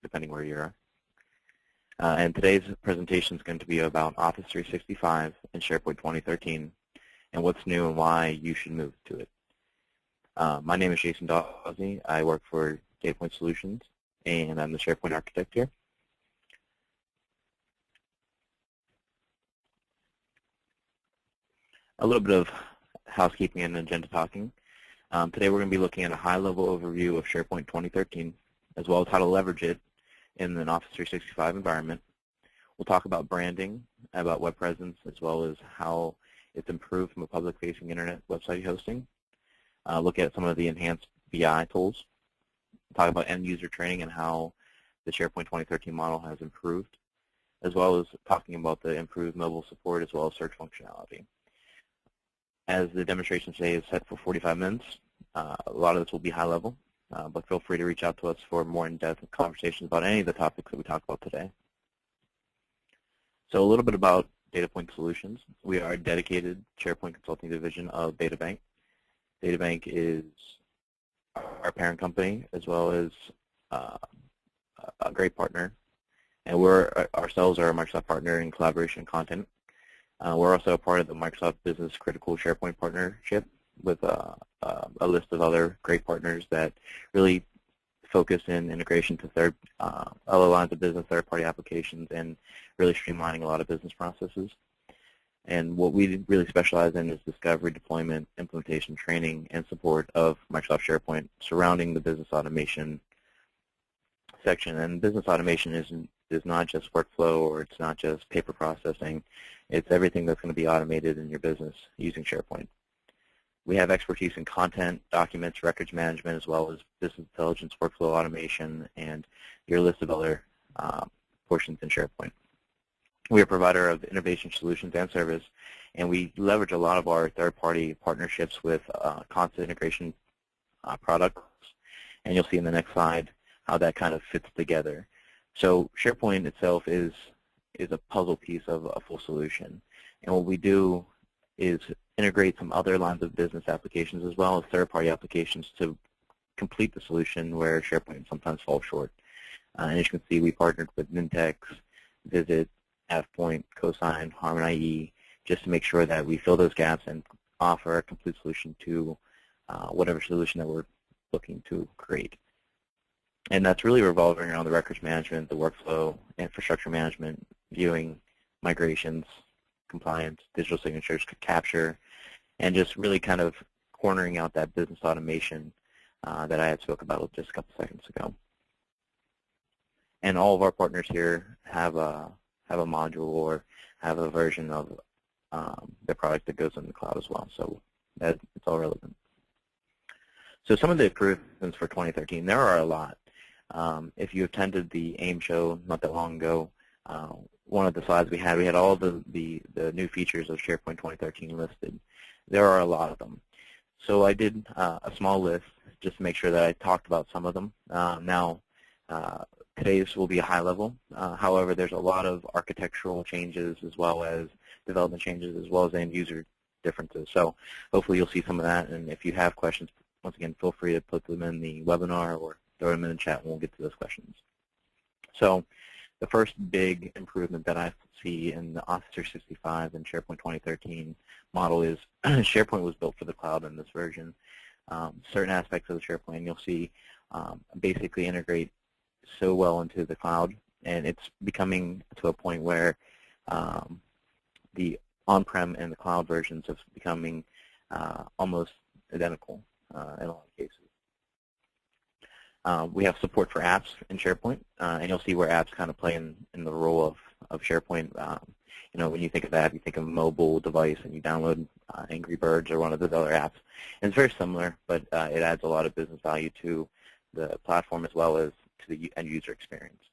depending where you are. And today's presentation is going to be about Office 365 and SharePoint 2013 and what's new and why you should move to it. My name is Jason Dawsey. I work for DataPoint Solutions, and I'm the SharePoint architect here. A little bit of housekeeping and agenda talking. Today we're going to be looking at a high-level overview of SharePoint 2013, as well as how to leverage it in an Office 365 environment. We'll talk about branding, about web presence, as well as how it's improved from a public-facing internet website hosting. Look at some of the enhanced BI tools. Talk about end-user training and how the SharePoint 2013 model has improved, as well as talking about the improved mobile support as well as search functionality. As the demonstration today is set for 45 minutes, a lot of this will be high level, but feel free to reach out to us for more in-depth conversations about any of the topics that we talk about today. So a little bit about DataPoint Solutions. We are a dedicated SharePoint consulting division of DataBank. DataBank is our parent company as well as a great partner, and we're ourselves are a Microsoft partner in collaboration and content. We're also a part of the Microsoft Business Critical SharePoint partnership with a list of other great partners that really focus in integration to other lines of business, third-party applications, and really streamlining a lot of business processes. And what we really specialize in is discovery, deployment, implementation, training, and support of Microsoft SharePoint surrounding the business automation section. And business automation is not just workflow, or it's not just paper processing. It's everything that's going to be automated in your business using SharePoint. We have expertise in content, documents, records management, as well as business intelligence, workflow automation, and your list of other portions in SharePoint. We are a provider of innovation solutions and service, and we leverage a lot of our third-party partnerships with constant integration products. And you'll see in the next slide how that kind of fits together. So SharePoint itself is a puzzle piece of a full solution. And what we do is integrate some other lines of business applications as well as third-party applications to complete the solution where SharePoint sometimes falls short. And as you can see, we partnered with Nintex, Visit, AvePoint, Cosign, Harmon IE, just to make sure that we fill those gaps and offer a complete solution to whatever solution that we're looking to create. And that's really revolving around the records management, the workflow, infrastructure management, viewing, migrations, compliance, digital signatures, capture, and just really kind of cornering out that business automation that I had spoke about just a couple seconds ago. And all of our partners here have a module or have a version of the product that goes in the cloud as well, so it's all relevant. So some of the improvements for 2013, there are a lot. If you attended the AIM show not that long ago, one of the slides we had all the new features of SharePoint 2013 listed. There are a lot of them. So I did a small list just to make sure that I talked about some of them. Today's will be a high level. However, there's a lot of architectural changes as well as development changes as well as end user differences. So hopefully you'll see some of that. And if you have questions, once again, feel free to put them in the webinar or throw them in the chat and we'll get to those questions. So the first big improvement that I see in the Office 365 and SharePoint 2013 model is SharePoint was built for the cloud in this version. Certain aspects of the SharePoint you'll see basically integrate so well into the cloud, and it's becoming to a point where the on-prem and the cloud versions are becoming almost identical in a lot of cases. We have support for apps in SharePoint, and you'll see where apps kind of play in the role of SharePoint. You know, when you think of that, you think of a mobile device and you download Angry Birds or one of those other apps. And it's very similar, but it adds a lot of business value to the platform as well as to the end user experience.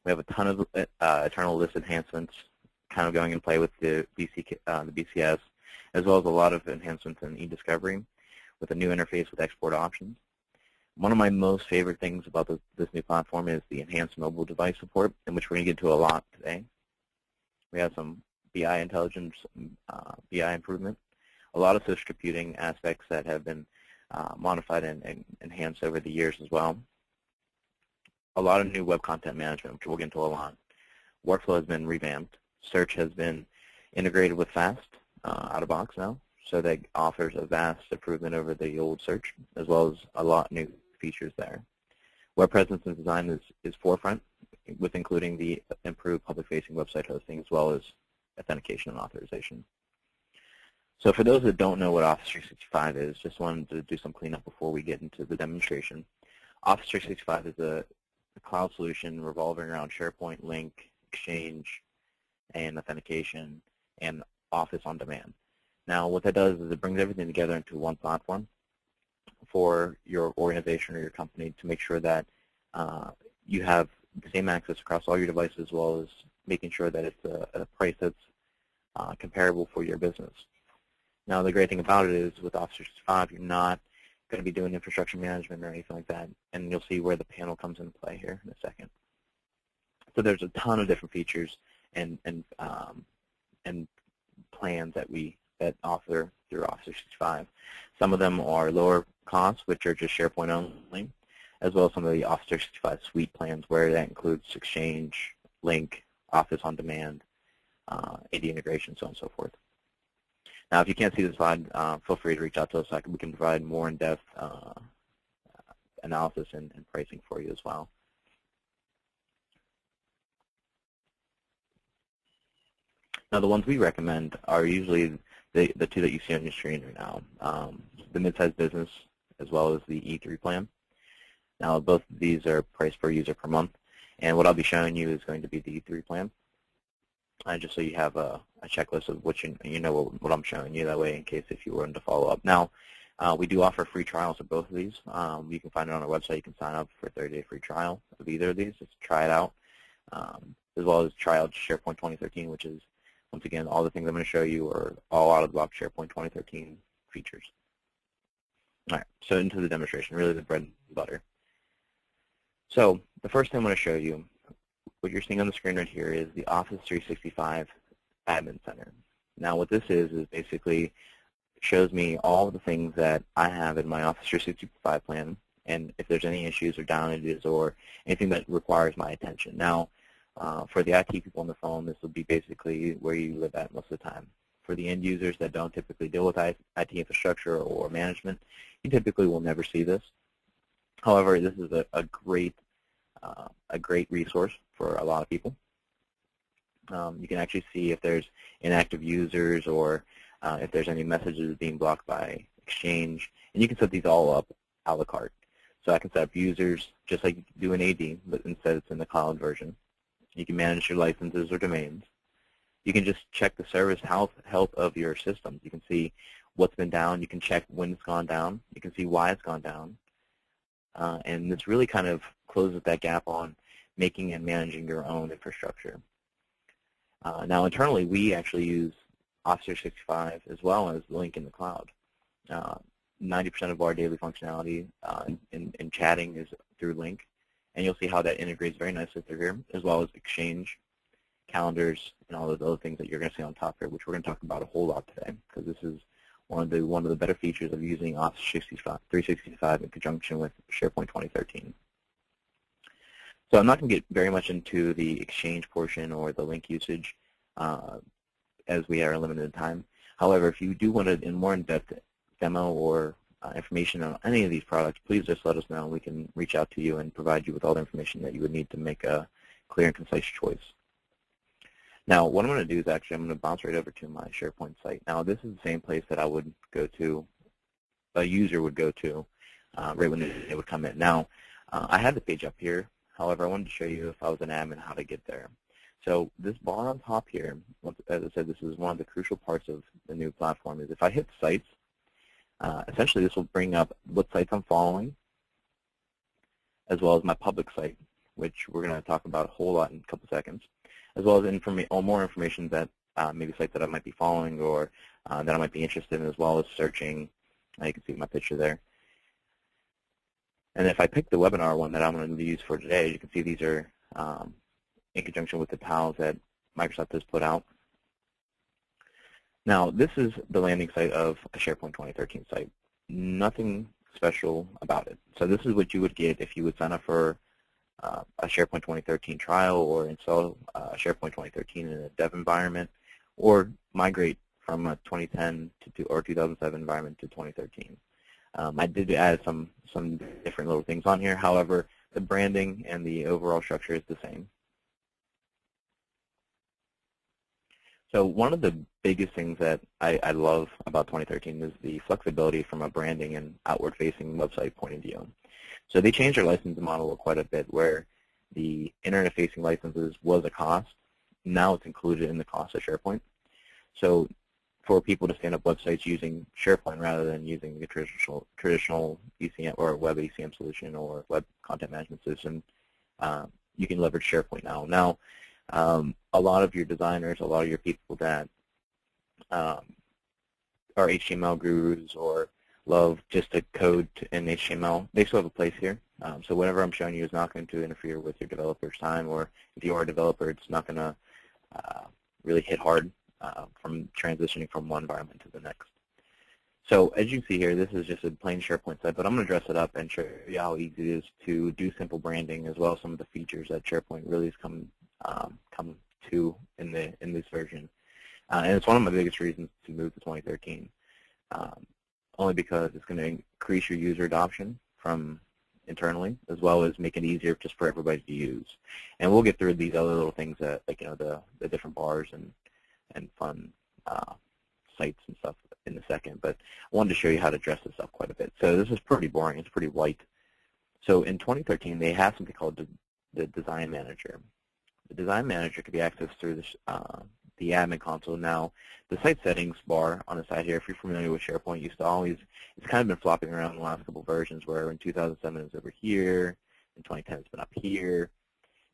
We have a ton of eternal list enhancements kind of going in play with the BCS, as well as a lot of enhancements in e-discovery with a new interface with export options. One of my most favorite things about this new platform is the enhanced mobile device support, in which we're going to get into a lot today. We have some BI intelligence, BI improvement, a lot of search computing aspects that have been modified and enhanced over the years as well. a lot of new web content management, which we'll get into a lot. Workflow has been revamped. Search has been integrated with FAST out of box now, so that offers a vast improvement over the old search, as well as a lot of new features there. Web presence and design is forefront, with including the improved public-facing website hosting, as well as authentication and authorization. So for those that don't know what Office 365 is, just wanted to do some cleanup before we get into the demonstration. Office 365 is a cloud solution revolving around SharePoint, Link, Exchange, and authentication, and Office on Demand. Now, what that does is it brings everything together into one platform for your organization or your company to make sure that you have the same access across all your devices, as well as making sure that it's a price that's comparable for your business. Now, the great thing about it is with Office 365, you're not going to be doing infrastructure management or anything like that, and you'll see where the panel comes into play here in a second. So there's a ton of different features and plans that offer through Office 365. Some of them are lower cost, which are just SharePoint only, as well as some of the Office 365 suite plans, where that includes Exchange, Link, Office on Demand, AD integration, so on and so forth. Now, if you can't see the slide, feel free to reach out to us. We can provide more in-depth analysis and pricing for you as well. Now, the ones we recommend are usually the two that you see on your screen right now, the mid-sized business as well as the E3 plan. Now, both of these are priced per user per month, and what I'll be showing you is going to be the E3 plan. Just so you have a checklist of what you know what I'm showing you, that way in case if you wanted to follow up. Now, we do offer free trials of both of these. You can find it on our website. You can sign up for a 30-day free trial of either of these, just try it out, as well as try out SharePoint 2013, which is, once again, all the things I'm going to show you are all out-of-the-box SharePoint 2013 features. All right, so into the demonstration, really the bread and butter. So the first thing I'm going to show you, what you're seeing on the screen right here, is the Office 365 Admin Center. Now, what this is basically shows me all the things that I have in my Office 365 plan, and if there's any issues or downages or anything that requires my attention. Now, for the IT people on the phone, this will be basically where you live at most of the time. For the end users that don't typically deal with IT infrastructure or management, you typically will never see this. However, this is a great resource for a lot of people. You can actually see if there's inactive users or if there's any messages being blocked by Exchange, and you can set these all up a la carte. So I can set up users just like you do in AD, but instead it's in the cloud version. You can manage your licenses or domains. You can just check the service health of your systems. You can see what's been down. You can check when it's gone down. You can see why it's gone down. And this really kind of closes that gap on making and managing your own infrastructure. Now, internally, we actually use Office 365 as well as Link in the cloud. 90% of our daily functionality in chatting is through Link, and you'll see how that integrates very nicely through here, as well as Exchange, calendars, and all those other things that you're going to see on top here, which we're going to talk about a whole lot today, because this is one of the better features of using Office 365 in conjunction with SharePoint 2013. So I'm not going to get very much into the Exchange portion or the Link usage as we are limited in time. However, if you do want a more in-depth demo or information on any of these products, please just let us know. We can reach out to you and provide you with all the information that you would need to make a clear and concise choice. Now, what I'm going to do is actually I'm going to bounce right over to my SharePoint site. Now, this is the same place that I would go to, a user would go to right when they would come in. Now, I have the page up here. However, I wanted to show you, if I was an admin, how to get there. So this bar on top here, as I said, this is one of the crucial parts of the new platform, is if I hit Sites, essentially this will bring up what sites I'm following, as well as my public site, which we're going to talk about a whole lot in a couple seconds, as well as more information that maybe sites that I might be following or that I might be interested in, as well as searching. You can see my picture there. And if I pick the webinar one that I'm going to use for today, you can see these are in conjunction with the tiles that Microsoft has put out. Now, this is the landing site of a SharePoint 2013 site. Nothing special about it. So this is what you would get if you would sign up for a SharePoint 2013 trial or install SharePoint 2013 in a dev environment, or migrate from a 2010 or 2007 environment to 2013. I did add some different little things on here. However, the branding and the overall structure is the same. So one of the biggest things that I love about 2013 is the flexibility from a branding and outward-facing website point of view. So they changed their licensing model quite a bit, where the internet-facing licenses was a cost. Now it's included in the cost of SharePoint. So for people to stand up websites using SharePoint rather than using the traditional ECM or web ECM solution or web content management system, you can leverage SharePoint now. Now, a lot of your designers, a lot of your people that are HTML gurus or love just to code in HTML, they still have a place here. So whatever I'm showing you is not going to interfere with your developer's time, or if you are a developer, it's not going to really hit hard from transitioning from one environment to the next. So as you can see here, this is just a plain SharePoint site, but I'm going to dress it up and show you how easy it is to do simple branding, as well as some of the features that SharePoint really has come to in this version. And it's one of my biggest reasons to move to 2013, only because it's going to increase your user adoption from internally, as well as make it easier just for everybody to use. And we'll get through these other little things that, like, you know, the different bars and fun sites and stuff in a second, but I wanted to show you how to dress this up quite a bit. So this is pretty boring. It's pretty white. So in 2013, they have something called the Design Manager. The Design Manager can be accessed through this, the admin console. Now, the site settings bar on the side here, if you're familiar with SharePoint, used to always, it's kind of been flopping around in the last couple of versions, where in 2007 it was over here, in 2010 it's been up here.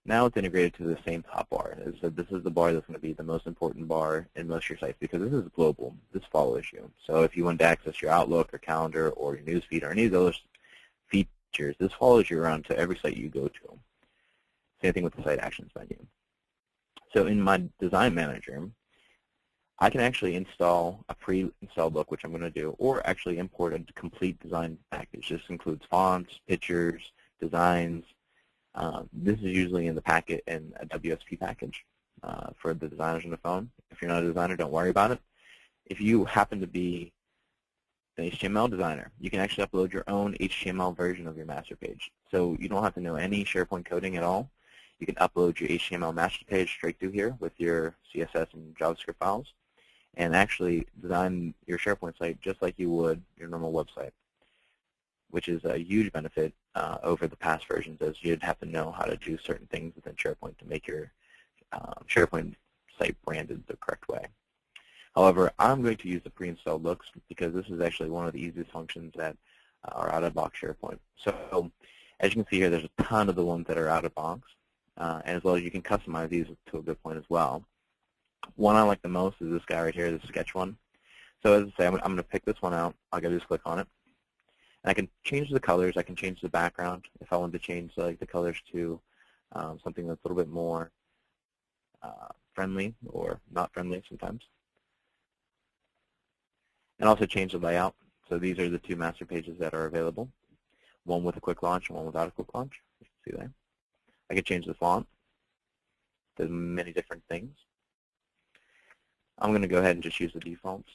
Now it's integrated to the same top bar. So this is the bar that's going to be the most important bar in most of your sites, because this is global. This follows you. So if you want to access your Outlook or Calendar or your Newsfeed or any of those features, this follows you around to every site you go to. Same thing with the Site Actions menu. So in my Design Manager, I can actually install a pre-installed look, which I'm going to do, or actually import a complete design package. This includes fonts, pictures, designs. This is usually in the packet in a WSP package for the designers on the phone. If you're not a designer, don't worry about it. If you happen to be an HTML designer, you can actually upload your own HTML version of your master page. So you don't have to know any SharePoint coding at all. You can upload your HTML master page straight through here with your CSS and JavaScript files, and actually design your SharePoint site just like you would your normal website, which is a huge benefit over the past versions, as you'd have to know how to do certain things within SharePoint to make your SharePoint site branded the correct way. However, I'm going to use the pre-installed looks because this is actually one of the easiest functions that are out-of-box SharePoint. So as you can see here, there's a ton of the ones that are out-of-box, and as well as you can customize these to a good point as well. One I like the most is this guy right here, the sketch one. So as I say, I'm going to pick this one out. I'll just click on it. And I can change the colors. I can change the background if I want to change the colors to something that's a little bit more friendly or not friendly sometimes. And also change the layout. So these are the two master pages that are available, one with a quick launch and one without a quick launch. You can see there. I can change the font. There's many different things. I'm going to go ahead and just use the defaults.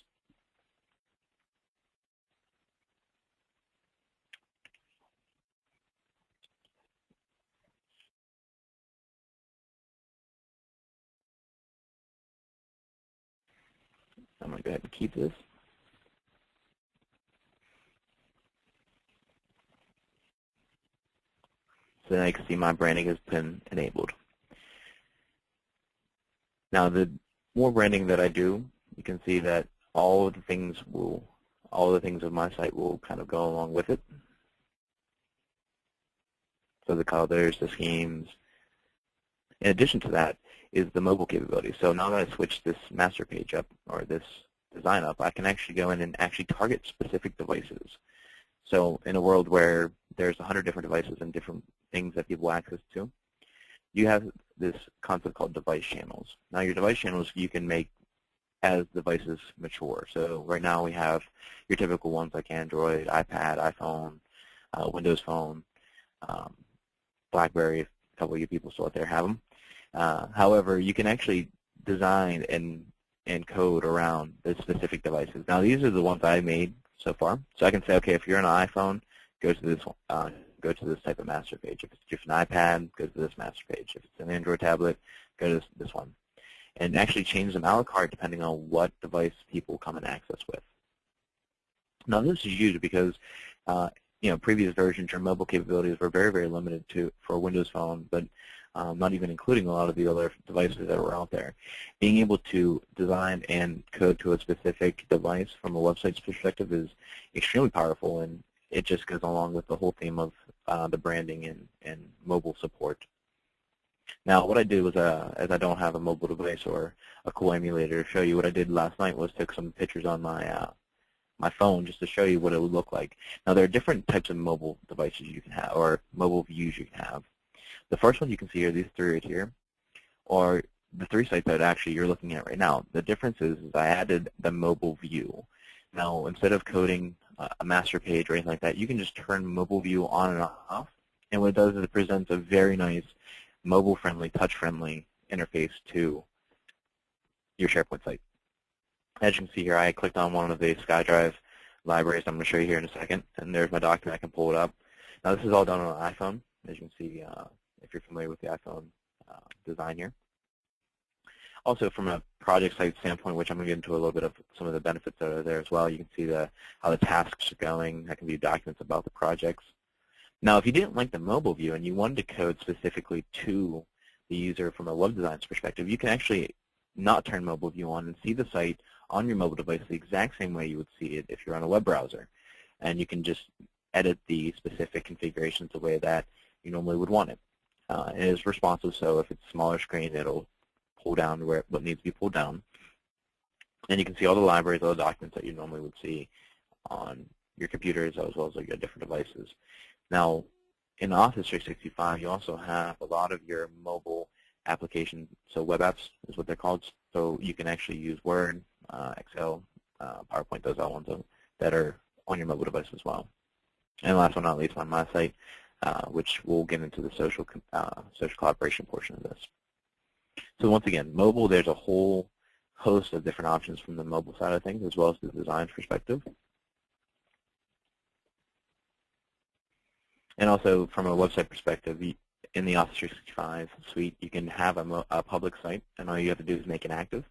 I'm going to go ahead and keep this. So now you can see my branding has been enabled. Now the more branding that I do, you can see that all the things of my site will kind of go along with it. So the colors, the schemes. In addition to that is the mobile capability. So now that I switched this master page up, or this design up, I can actually go in and actually target specific devices. So in a world where there's 100 different devices and different things that people access to, you have this concept called device channels. Now your device channels you can make as devices mature. So right now we have your typical ones like Android, iPad, iPhone, Windows Phone, BlackBerry a couple of you people still out there have them. However, you can actually design and code around the specific devices. Now, these are the ones I made so far. So I can say, okay, if you're on an iPhone, go to this one, go to this type of master page. If it's an iPad, go to this master page. If it's an Android tablet, go to this one. And actually change them a la carte depending on what device people come and access with. Now, this is huge because previous versions or mobile capabilities were very, very limited for a Windows phone, but not even including a lot of the other devices that were out there. Being able to design and code to a specific device from a website's perspective is extremely powerful, and it just goes along with the whole theme of the branding and mobile support. Now, what I did was, as I don't have a mobile device or a cool emulator to show you, what I did last night was took some pictures on my phone just to show you what it would look like. Now, there are different types of mobile devices you can have, or mobile views you can have. The first one you can see are these three right here, or the three sites that actually you're looking at right now. The difference is I added the mobile view. Now, instead of coding a master page or anything like that, you can just turn mobile view on and off, and what it does is it presents a very nice mobile-friendly, touch-friendly interface to your SharePoint site. As you can see here, I clicked on one of the SkyDrive libraries I'm going to show you here in a second, and there's my document. I can pull it up. Now, this is all done on an iPhone, as you can see if you're familiar with the iPhone design here. Also, from a project site standpoint, which I'm going to get into a little bit of some of the benefits that are there as well, you can see how the tasks are going. I can view documents about the projects. Now, if you didn't like the mobile view and you wanted to code specifically to the user from a web design's perspective, you can actually not turn mobile view on and see the site on your mobile device the exact same way you would see it if you're on a web browser. And you can just edit the specific configurations the way that you normally would want it. It is responsive, so if it's a smaller screen, it'll pull down what needs to be pulled down. And you can see all the libraries, all the documents that you normally would see on your computers as well as your different devices. Now, in Office 365, you also have a lot of your mobile applications, so web apps is what they're called. So you can actually use Word, Excel, PowerPoint, those are ones that are on your mobile device as well. And last but not least, on my site, which we'll get into the social collaboration portion of this. So once again, mobile, there's a whole host of different options from the mobile side of things as well as the design perspective. And also from a website perspective, in the Office 365 suite, you can have a public site, and all you have to do is make it active.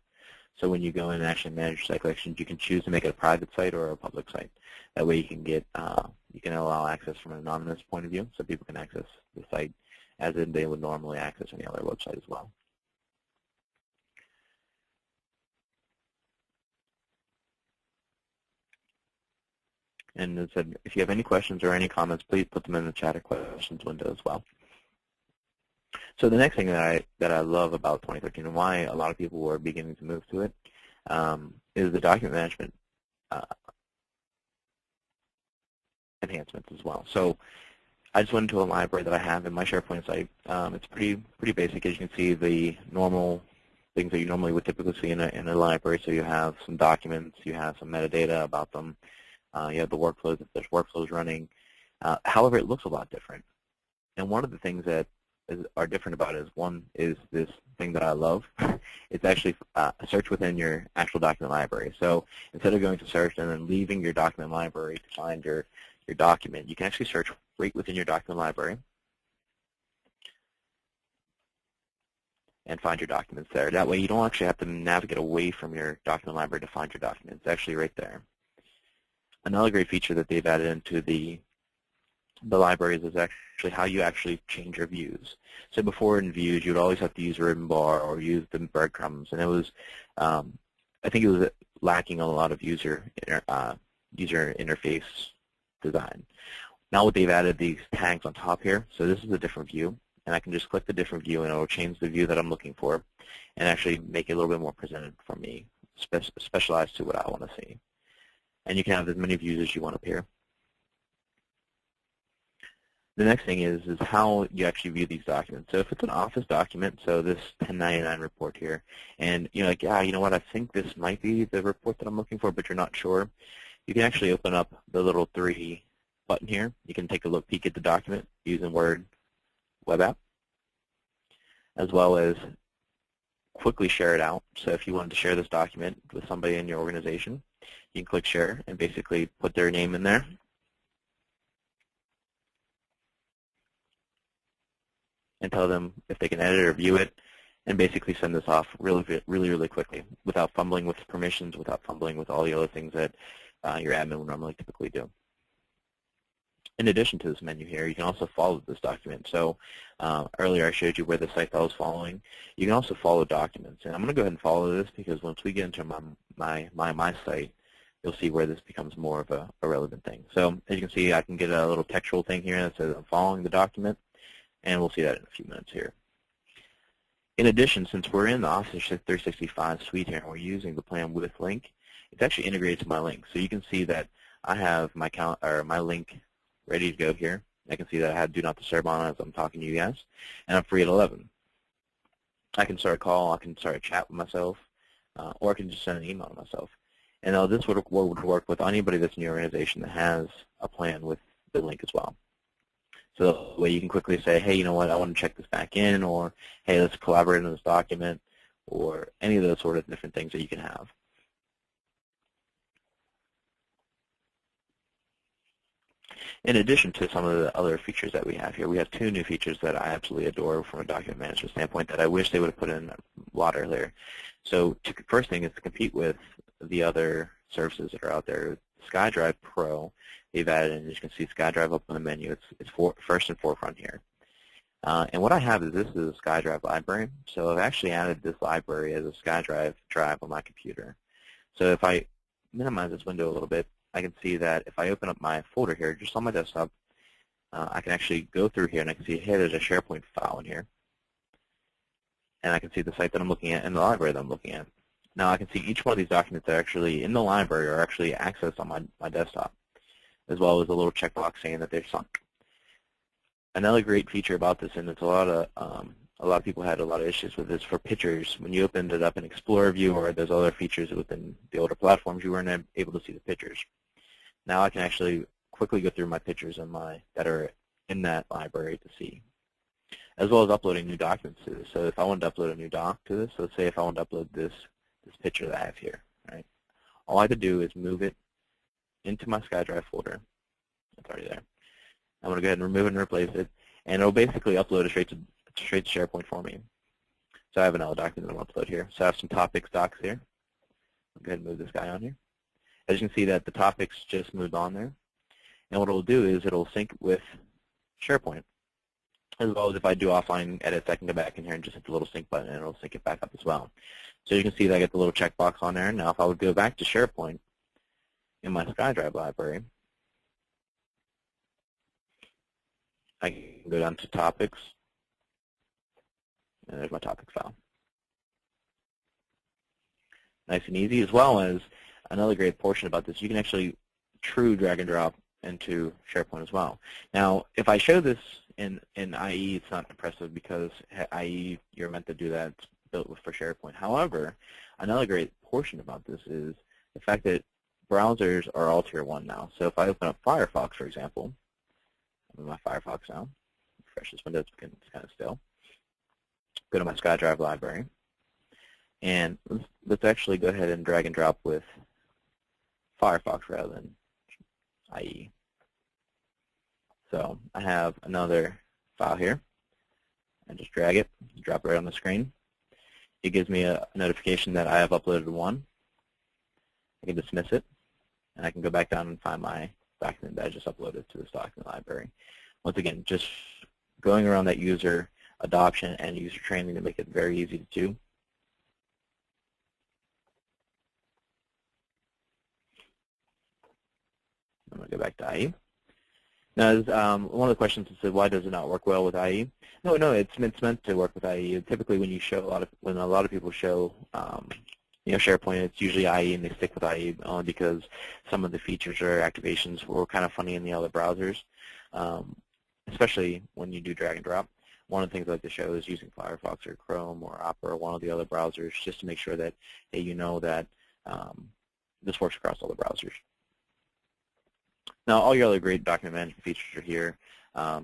So when you go in and actually manage site collections, you can choose to make it a private site or a public site. That way you can get you can allow access from an anonymous point of view, so people can access the site as they would normally access any other website as well. And as I said, if you have any questions or any comments, please put them in the chat or questions window as well. So the next thing that I love about 2013 and why a lot of people were beginning to move to it is the document management enhancements as well. So I just went into a library that I have in my SharePoint site. It's pretty basic. As you can see, the normal things that you normally would typically see in a library. So you have some documents, you have some metadata about them. You have the workflows, if there's workflows running. However, it looks a lot different. And one of the things that are different about it is this thing that I love. It's actually a search within your actual document library. So instead of going to search and then leaving your document library to find your document, you can actually search right within your document library and find your documents there. That way you don't actually have to navigate away from your document library to find your document. It's actually right there. Another great feature that they've added into the libraries is actually how you actually change your views. So before in views, you would always have to use a ribbon bar or use the breadcrumbs, and it was, I think it was lacking a lot of user interface design. Now what they've added these tags on top here, so this is a different view, and I can just click the different view and it will change the view that I'm looking for and actually make it a little bit more presented for me, specialized to what I want to see. And you can have as many views as you want up here. The next thing is how you actually view these documents. So if it's an Office document, so this 1099 report here, and you're like, yeah, you know what, I think this might be the report that I'm looking for, but you're not sure, you can actually open up the little 3 button here. You can take a peek at the document using Word web app. as well as quickly share it out. So if you wanted to share this document with somebody in your organization, you can click share and basically put their name in there. And tell them if they can edit or view it, and basically send this off really quickly without fumbling with permissions, without fumbling with all the other things that your admin would normally typically do. In addition to this menu here, you can also follow this document. So earlier I showed you where the site that I was following. You can also follow documents. And I'm going to go ahead and follow this because once we get into my site, you'll see where this becomes more of a relevant thing. So as you can see, I can get a little textual thing here that says I'm following the document, and we'll see that in a few minutes here. In addition, since we're in the Office 365 suite here and we're using the plan with link, it's actually integrated to my link. So you can see that I have my link ready to go here. I can see that I had Do Not Disturb on as I'm talking to you guys, and I'm free at 11. I can start a call, I can start a chat with myself, or I can just send an email to myself. And this would work with anybody that's in your organization that has a plan with the link as well. So that way you can quickly say, hey, you know what, I want to check this back in, or hey, let's collaborate on this document, or any of those sort of different things that you can have. In addition to some of the other features that we have here, we have two new features that I absolutely adore from a document management standpoint that I wish they would have put in a lot earlier. So first thing is to compete with the other services that are out there. SkyDrive Pro, they've added, and as you can see, SkyDrive up on the menu. It's first and forefront here. And what I have is this is a SkyDrive library. So I've actually added this library as a SkyDrive drive on my computer. So if I minimize this window a little bit, I can see that if I open up my folder here, just on my desktop, I can actually go through here and I can see, hey, there's a SharePoint file in here. And I can see the site that I'm looking at and the library that I'm looking at. Now I can see each one of these documents that are actually in the library are actually accessed on my desktop, as well as a little checkbox saying that they're sunk. Another great feature about this, and it's a lot of people had a lot of issues with this for pictures. When you opened it up in Explorer View or there's other features within the older platforms, you weren't able to see the pictures. Now I can actually quickly go through my pictures that are in that library to see, as well as uploading new documents to this. So if I wanted to upload a new doc to this, let's say if I want to upload this picture that I have here, right? All I have to do is move it into my SkyDrive folder. It's already there. I'm going to go ahead and remove it and replace it, and it'll basically upload it straight to SharePoint for me. So I have another document that I want to upload here. So I have some topics docs here. I'll go ahead and move this guy on here. As you can see that the topics just moved on there. And what it'll do is it'll sync with SharePoint. As well as if I do offline edits, I can go back in here and just hit the little sync button and it'll sync it back up as well. So you can see that I get the little checkbox on there. Now if I would go back to SharePoint in my SkyDrive library, I can go down to topics, and there's my topic file. Nice and easy, as well as another great portion about this, you can actually true drag and drop into SharePoint as well. Now, if I show this in IE, it's not impressive because IE, you're meant to do that. It's built for SharePoint. However, another great portion about this is the fact that browsers are all tier 1 now. So if I open up Firefox, for example, I'm in my Firefox now, refresh this window, it's kind of still. Go to my SkyDrive library, and let's actually go ahead and drag and drop with Firefox rather than IE. So I have another file here. I just drag it, drop it right on the screen. It gives me a notification that I have uploaded one. I can dismiss it, and I can go back down and find my document that I just uploaded to this document library. Once again, just going around that user adoption and user training to make it very easy to do. I'm going to go back to IE. Now, one of the questions is, why does it not work well with IE? No, it's meant to work with IE. Typically, when a lot of people show SharePoint, it's usually IE, and they stick with IE only because some of the features or activations were kind of funny in the other browsers, especially when you do drag and drop. One of the things I like to show is using Firefox or Chrome or Opera or one of the other browsers just to make sure that you know that this works across all the browsers. Now, all your other great document management features are here.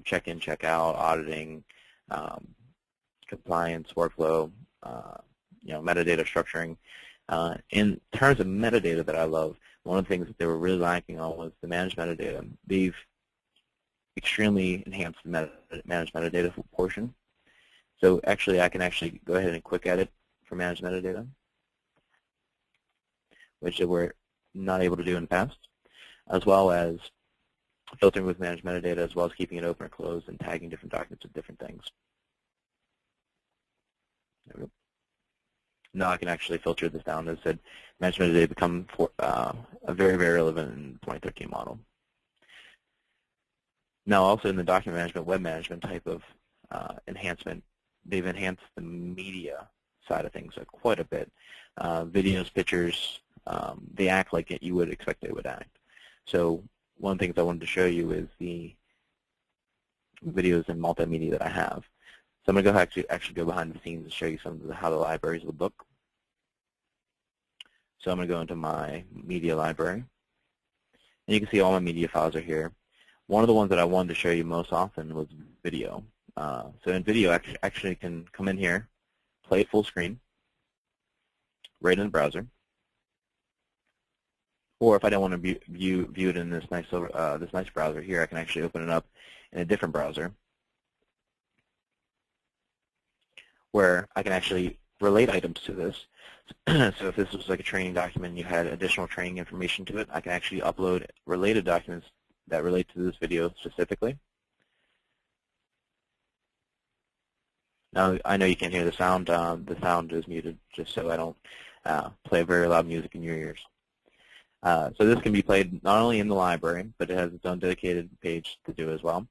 Check-in, check-out, auditing, compliance, workflow, metadata structuring. In terms of metadata that I love, one of the things that they were really lacking on was the managed metadata. They've extremely enhanced the managed metadata portion. So actually, I can actually go ahead and quick edit for managed metadata, which they were not able to do in the past, as well as filtering with managed metadata, as well as keeping it open or closed and tagging different documents with different things. There we go. Now I can actually filter this down. As I said, managed metadata become a very, very relevant in the 2013 model. Now also in the document management, web management type of enhancement, they've enhanced the media side of things quite a bit. Videos, pictures, they act like you would expect they would act. So one of the things I wanted to show you is the videos and multimedia that I have. So I'm going to go actually go behind the scenes and show you some of how the libraries would look. So I'm going to go into my media library. And you can see all my media files are here. One of the ones that I wanted to show you most often was video. So in video, actually can come in here, play it full screen, right in the browser. Or if I don't want to view it in this nice browser here, I can actually open it up in a different browser, where I can actually relate items to this. So if this was like a training document and you had additional training information to it, I can actually upload related documents that relate to this video specifically. Now, I know you can't hear the sound. The sound is muted just so I don't play very loud music in your ears. So this can be played not only in the library, but it has its own dedicated page to do as well,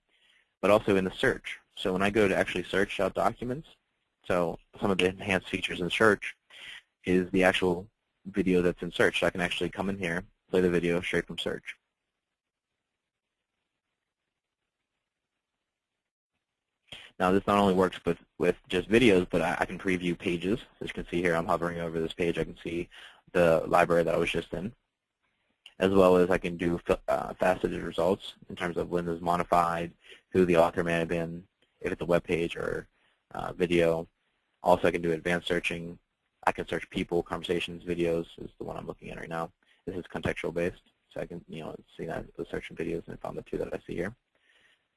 but also in the search. So when I go to actually search out documents, so some of the enhanced features in search is the actual video that's in search. So I can actually come in here, play the video straight from search. Now this not only works with just videos, but I can preview pages. As you can see here, I'm hovering over this page. I can see the library that I was just in, as well as I can do faceted results in terms of when it was modified, who the author may have been, if it's a web page or video. Also, I can do advanced searching. I can search people, conversations, videos is the one I'm looking at right now. This is contextual based, so I can see that I was searching videos and I found the two that I see here,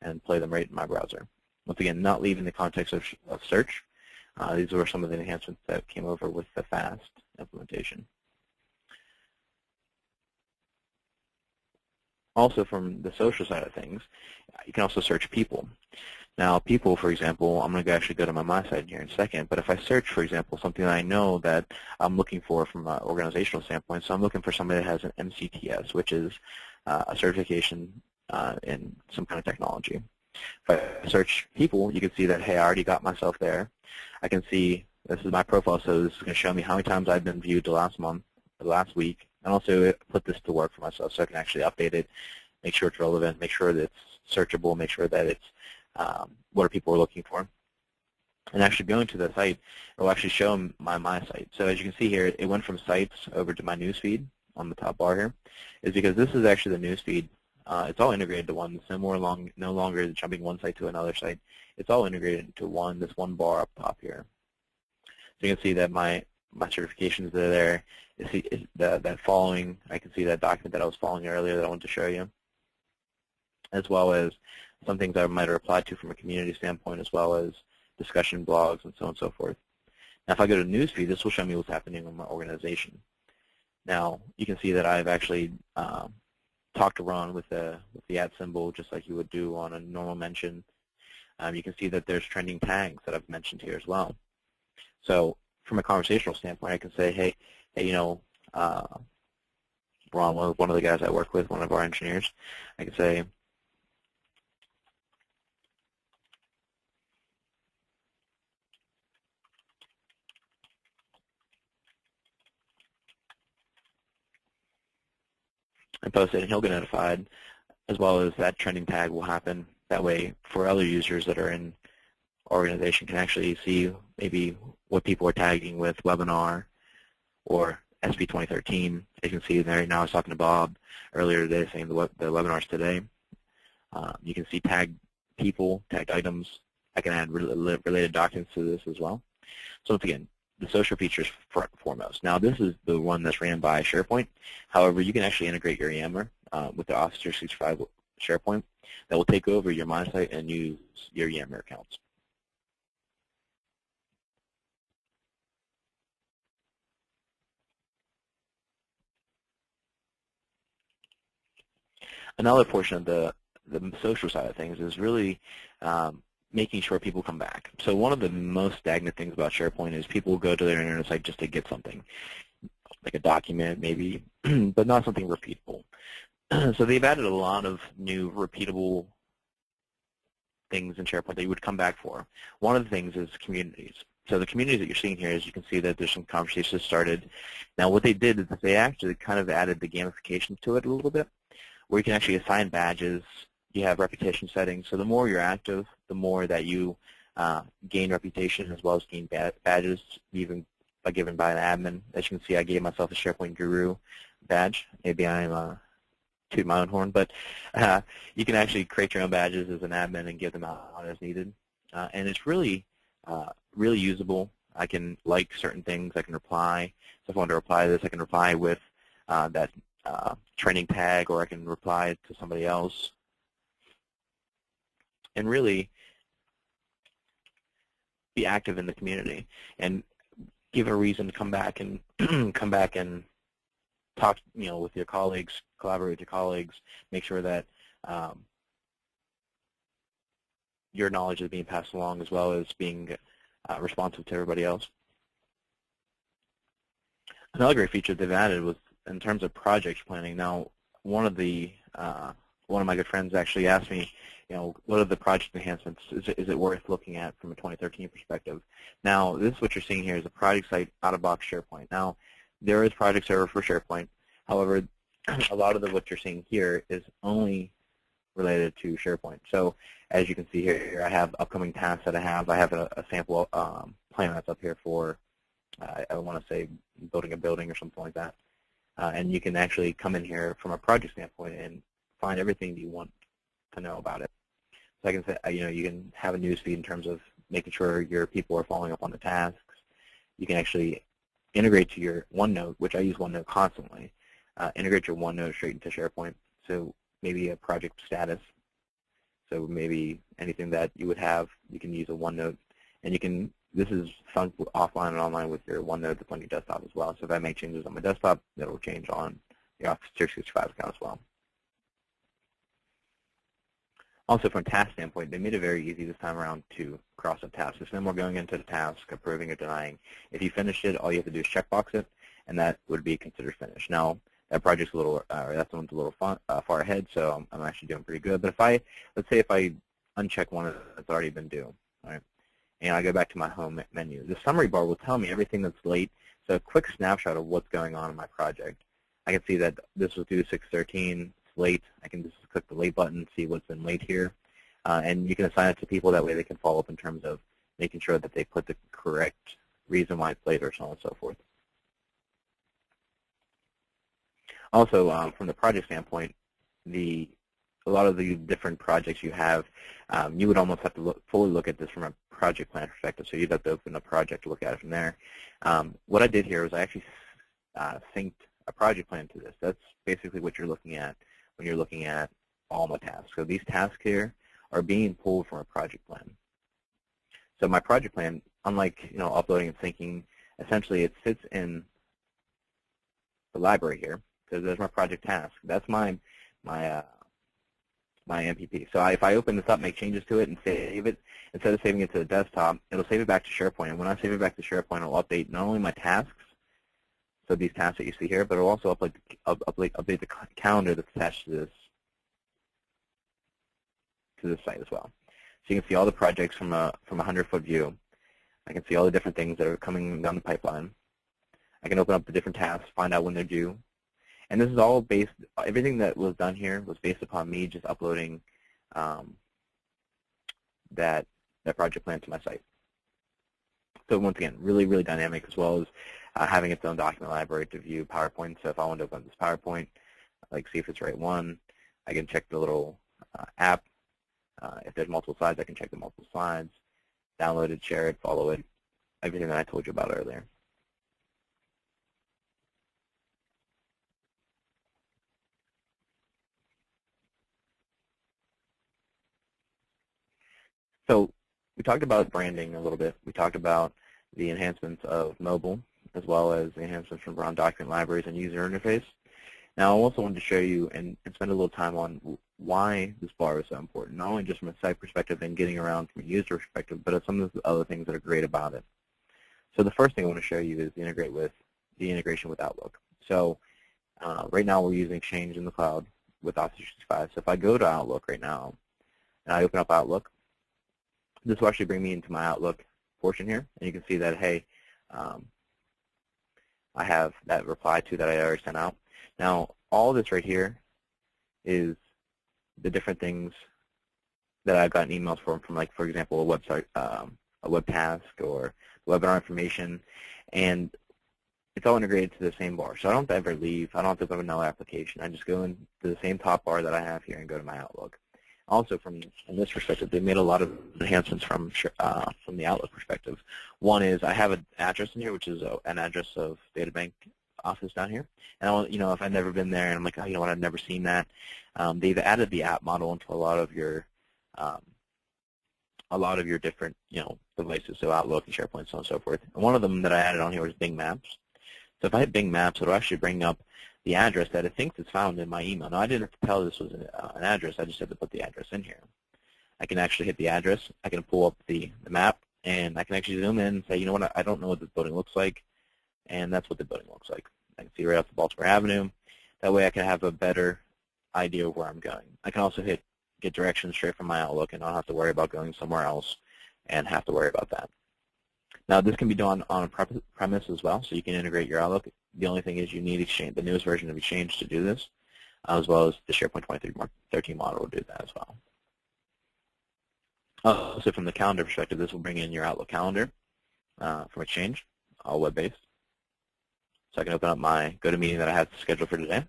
and play them right in my browser. Once again, not leaving the context of search. These were some of the enhancements that came over with the FAST implementation. Also, from the social side of things, you can also search people. Now, people, for example, I'm going to actually go to my site here in a second, but if I search, for example, something that I know that I'm looking for from an organizational standpoint, so I'm looking for somebody that has an MCTS, which is a certification in some kind of technology. If I search people, you can see that, hey, I already got myself there. I can see this is my profile, so this is going to show me how many times I've been viewed the last month, the last week, and also put this to work for myself so I can actually update it, make sure it's relevant, make sure that it's searchable, make sure that it's what people are looking for. And actually going to the site, it will actually show my site. So as you can see here, it went from sites over to my newsfeed on the top bar here, is because this is actually the newsfeed. It's all integrated to one. It's no longer jumping one site to another site. It's all integrated into this one bar up top here. So you can see that my certifications are there. You see that following, I can see that document that I was following earlier that I wanted to show you, as well as some things I might have applied to from a community standpoint, as well as discussion blogs and so on and so forth. Now if I go to Newsfeed, this will show me what's happening in my organization. Now you can see that I've actually talked around with the @ symbol just like you would do on a normal mention. You can see that there's trending tags that I've mentioned here as well. So from a conversational standpoint, I can say, hey, Ron, one of the guys I work with, one of our engineers, I can say, and post it, and he'll get notified, as well as that trending tag will happen. That way, for other users that are in organization can actually see maybe what people are tagging with webinar or SP 2013. You can see there now I was talking to Bob earlier today saying the webinars today. You can see tagged people, tagged items, I can add related documents to this as well. So once again, the social features front and foremost. Now this is the one that's ran by SharePoint. However, you can actually integrate your Yammer with the Office 365 SharePoint that will take over your My Site and use your Yammer accounts. Another portion of the social side of things is really making sure people come back. So one of the most stagnant things about SharePoint is people go to their internet site just to get something, like a document maybe, but not something repeatable. So they've added a lot of new repeatable things in SharePoint that you would come back for. One of the things is communities. So the communities that you're seeing here, as you can see that there's some conversations started. Now what they did is that they actually kind of added the gamification to it a little bit, where you can actually assign badges. You have reputation settings. So the more you're active, the more that you gain reputation as well as gain badges, even given by an admin. As you can see, I gave myself a SharePoint Guru badge. Maybe I'm toot my own horn, but you can actually create your own badges as an admin and give them out as needed. And it's really, really usable. I can like certain things. I can reply. So if I want to reply to this, I can reply with that training tag, or I can reply to somebody else. And really be active in the community and give a reason to come back and come back and talk, with your colleagues, collaborate with your colleagues, make sure that your knowledge is being passed along as well as being responsive to everybody else. Another great feature they've added was in terms of project planning. Now, one of my good friends actually asked me, what are the project enhancements? Is it worth looking at from a 2013 perspective? Now, this is what you're seeing here is a project site out-of-box SharePoint. Now, there is Project Server for SharePoint. However, a lot of what you're seeing here is only related to SharePoint. So as you can see here, I have upcoming tasks that I have. I have a sample plan that's up here for, I want to say, building a building or something like that. And you can actually come in here from a project standpoint and find everything that you want to know about it. So I can say, you can have a news feed in terms of making sure your people are following up on the tasks. You can actually integrate to your OneNote, which I use OneNote constantly. Integrate your OneNote straight into SharePoint. So maybe a project status. So maybe anything that you would have, you can use a OneNote. And you can, this is found offline and online with your OneNote that's on your desktop as well. So if I make changes on my desktop, that will change on the Office 365 account as well. Also, from a task standpoint, they made it very easy this time around to cross a task. There's no more going into the task, approving or denying. If you finished it, all you have to do is checkbox it, and that would be considered finished. Now, that project's a little, that's one's a little far ahead, so I'm actually doing pretty good. But if let's say if I uncheck one that's already been due, all right, and I go back to my home menu, the summary bar will tell me everything that's late. So a quick snapshot of what's going on in my project. I can see that this was due 6/13. Late. I can just click the late button, see what's been late here, and you can assign it to people. That way they can follow up in terms of making sure that they put the correct reason why it's late or so on and so forth. Also, from the project standpoint, a lot of the different projects you have, you would almost have to fully look at this from a project plan perspective, so you'd have to open a project to look at it from there. What I did here was I actually synced a project plan to this. That's basically what you're looking at when you're looking at all my tasks. So these tasks here are being pulled from a project plan. So my project plan, unlike uploading and syncing, essentially it sits in the library here. So there's my project task. That's my MPP. So if I open this up, make changes to it, and save it, instead of saving it to the desktop, it'll save it back to SharePoint. And when I save it back to SharePoint, it'll update not only my tasks, so these tasks that you see here, but it'll also update the calendar that's attached to this site as well. So you can see all the projects from a 100-foot view. I can see all the different things that are coming down the pipeline. I can open up the different tasks, find out when they're due. And this is all based, everything that was done here was based upon me just uploading that project plan to my site. So once again, really, really dynamic, as well as having its own document library to view PowerPoint. So if I want to open this PowerPoint, like see if it's the right one, I can check the little app. If there's multiple slides, I can check the multiple slides. download it, share it, follow it, everything that I told you about earlier. So we talked about branding a little bit. We talked about the enhancements of mobile, as well as the enhancements from around document libraries and user interface. Now, I also wanted to show you and spend a little time on why this bar is so important, not only just from a site perspective and getting around from a user perspective, but some of the other things that are great about it. So the first thing I want to show you is the integration with Outlook. So right now we're using Exchange in the cloud with Office 365. So if I go to Outlook right now and I open up Outlook, this will actually bring me into my Outlook portion here, and you can see that, hey, I have that reply to that I already sent out. Now, all this right here is the different things that I've gotten emails from like, for example, a website, a web task, or webinar information, and it's all integrated to the same bar. So I don't have to ever leave. I don't have to go to another application. I just go into the same top bar that I have here and go to my Outlook. Also, from this perspective, they made a lot of enhancements from the Outlook perspective. One is I have an address in here, which is an address of DataBank office down here. And I want, if I've never been there, and I'm like, oh, you know what, I've never seen that. They've added the app model into a lot of your different devices, so Outlook and SharePoint, so on and so forth. And one of them that I added on here was Bing Maps. So if I hit Bing Maps, it'll actually bring up the address that it thinks is found in my email. Now, I didn't have to tell this was an address. I just had to put the address in here. I can actually hit the address. I can pull up the map, and I can actually zoom in and say, you know what, I don't know what this building looks like, and that's what the building looks like. I can see right off the Baltimore Avenue. That way I can have a better idea of where I'm going. I can also get directions straight from my Outlook, and I don't have to worry about going somewhere else and have to worry about that. Now, this can be done on a premise as well, so you can integrate your Outlook. The only thing is you need Exchange, the newest version of Exchange, to do this, as well as the SharePoint 2013 model will do that as well. So from the calendar perspective, this will bring in your Outlook calendar from Exchange, all web-based. So I can open up my GoToMeeting that I have scheduled for today.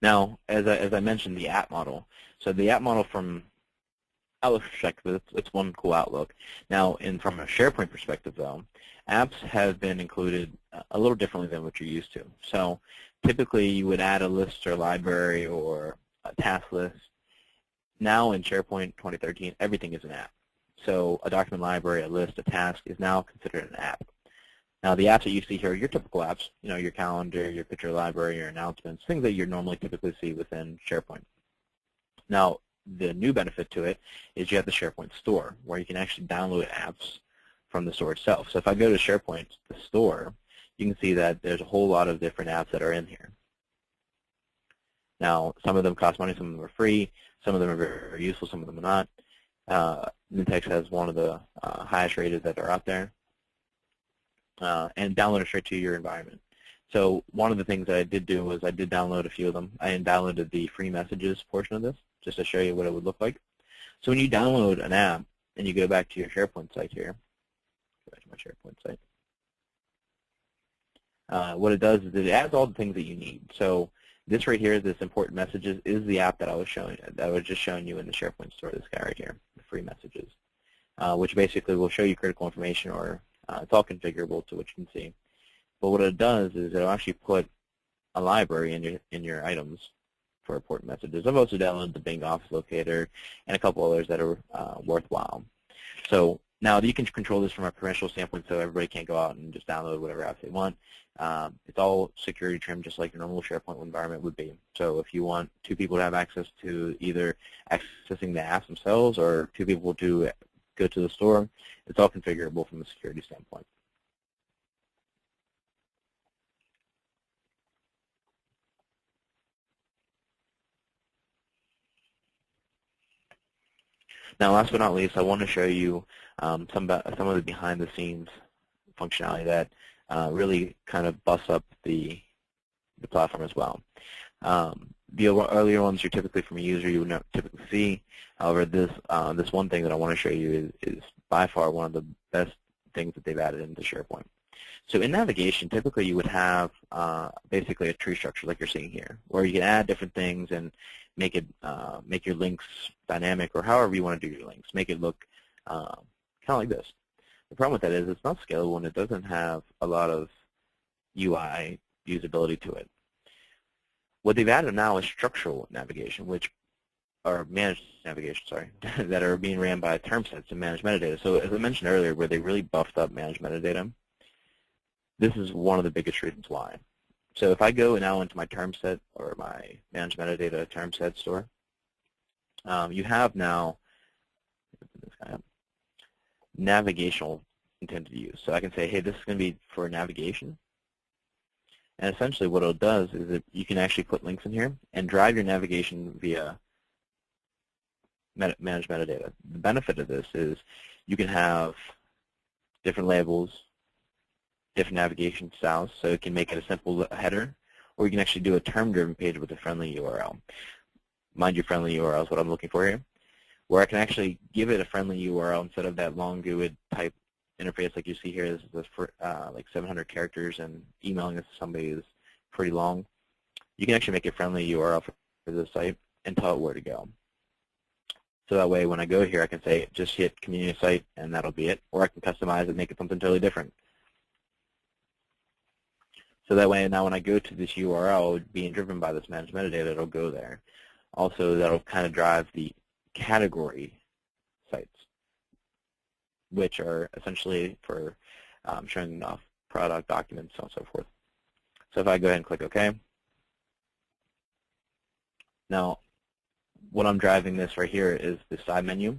Now, as I mentioned, the app model. So the app model from Outlook perspective, it's one cool Outlook. Now, from a SharePoint perspective, though, apps have been included a little differently than what you're used to. So typically, you would add a list or library or a task list. Now in SharePoint 2013, everything is an app. So a document library, a list, a task is now considered an app. Now, the apps that you see here are your typical apps, your calendar, your picture library, your announcements, things that you normally typically see within SharePoint. Now, the new benefit to it is you have the SharePoint store, where you can actually download apps from the store itself. So if I go to SharePoint, the store, you can see that there's a whole lot of different apps that are in here. Now, some of them cost money, some of them are free, some of them are very useful, some of them are not. Nintex has one of the highest rated that are out there. And download it straight to your environment. So one of the things that I did do was I did download a few of them. I downloaded the free messages portion of this just to show you what it would look like. So when you download an app and you go back to your SharePoint site here, go back to my SharePoint site, what it does is it adds all the things that you need. So this right here, this important messages, is the app that I was just showing you in the SharePoint store. This guy right here, the free messages, which basically will show you critical information, or it's all configurable to what you can see. But what it does is it'll actually put a library in your items for important messages. I've also downloaded the Bing Office Locator and a couple others that are worthwhile. So now you can control this from a permissional standpoint, so everybody can't go out and just download whatever apps they want. It's all security trimmed, just like your normal SharePoint environment would be. So if you want 2 people to have access to either accessing the apps themselves or 2 people to go to the store, it's all configurable from a security standpoint. Now, last but not least, I want to show you some of the behind-the-scenes functionality that really kind of busts up the platform as well. The earlier ones you're typically from a user you would not typically see. However, this one thing that I want to show you is by far one of the best things that they've added into SharePoint. So in navigation, typically you would have basically a tree structure like you're seeing here, where you can add different things, and make your links dynamic, or however you want to do your links. Make it look kind of like this. The problem with that is it's not scalable and it doesn't have a lot of UI usability to it. What they've added now is structural navigation, or managed navigation, sorry, that are being ran by term sets and managed metadata. So as I mentioned earlier, where they really buffed up managed metadata, this is one of the biggest reasons why. So if I go now into my term set or my managed metadata term set store, you have now navigational intended use. So I can say, hey, this is going to be for navigation. And essentially what it does is that you can actually put links in here and drive your navigation via managed metadata. The benefit of this is you can have different labels, different navigation styles, so it can make it a simple header, or you can actually do a term-driven page with a friendly URL. Mind you, friendly URL is what I'm looking for here, where I can actually give it a friendly URL instead of that long GUID type interface like you see here. This is for, like 700 characters, and emailing this to somebody is pretty long. You can actually make a friendly URL for this site and tell it where to go. So that way when I go here I can say just hit community site and that'll be it, or I can customize it, make it something totally different. So that way now when I go to this URL being driven by this managed metadata, it'll go there. Also that'll kind of drive the category sites, which are essentially for showing off product documents, so on and so forth. So if I go ahead and click OK, now what I'm driving this right here is the side menu,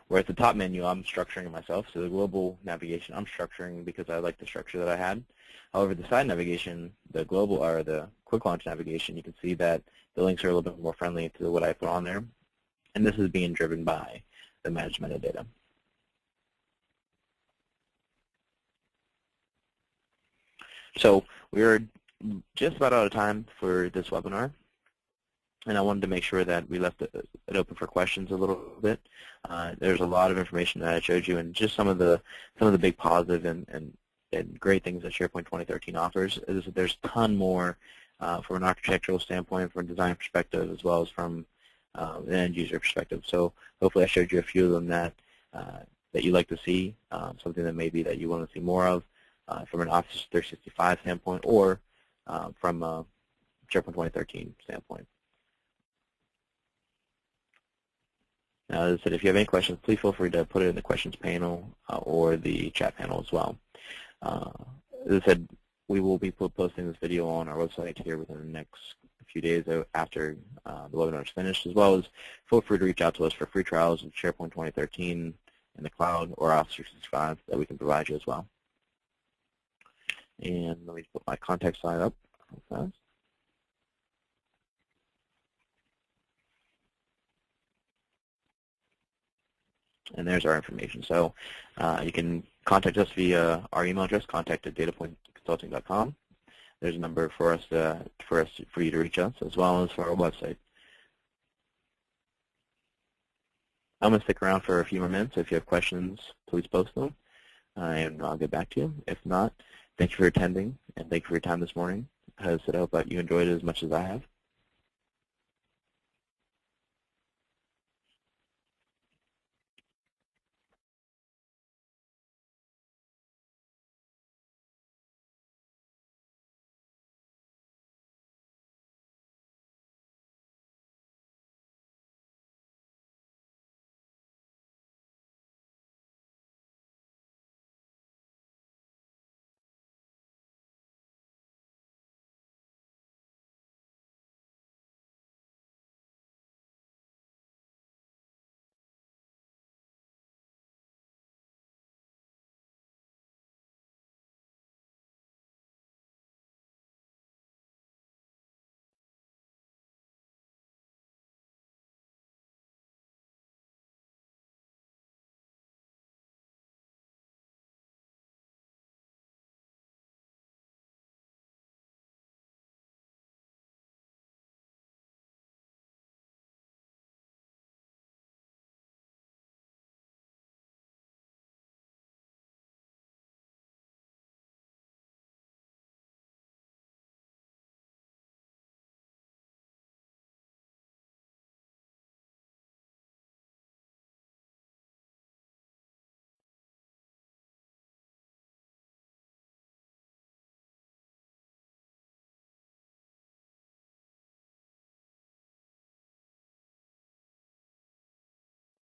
where at the top menu I'm structuring it myself. So the global navigation I'm structuring because I like the structure that I had. However, the side navigation, the global or the quick launch navigation, you can see that the links are a little bit more friendly to what I put on there. And this is being driven by the managed metadata. So we're just about out of time for this webinar, and I wanted to make sure that we left it open for questions a little bit. There's a lot of information that I showed you, and just some of the big positive and great things that SharePoint 2013 offers is that there's a ton more from an architectural standpoint, from a design perspective, as well as from an end user perspective. So hopefully I showed you a few of them that you like to see, something that maybe that you want to see more of from an Office 365 standpoint, or from a SharePoint 2013 standpoint. Now, as I said, if you have any questions, please feel free to put it in the questions panel or the chat panel as well. As I said, we will be posting this video on our website here within the next few days after the webinar is finished, as well as feel free to reach out to us for free trials of SharePoint 2013 in the cloud or Office 365 that we can provide you as well. And let me put my contact slide up real fast. And there's our information. So you can contact us via our email address, contact@datapointconsulting.com. There's a number for you to reach us, as well as for our website. I'm going to stick around for a few more minutes. If you have questions, please post them, and I'll get back to you. If not, thank you for attending, and thank you for your time this morning. As I said, I hope that you enjoyed it as much as I have.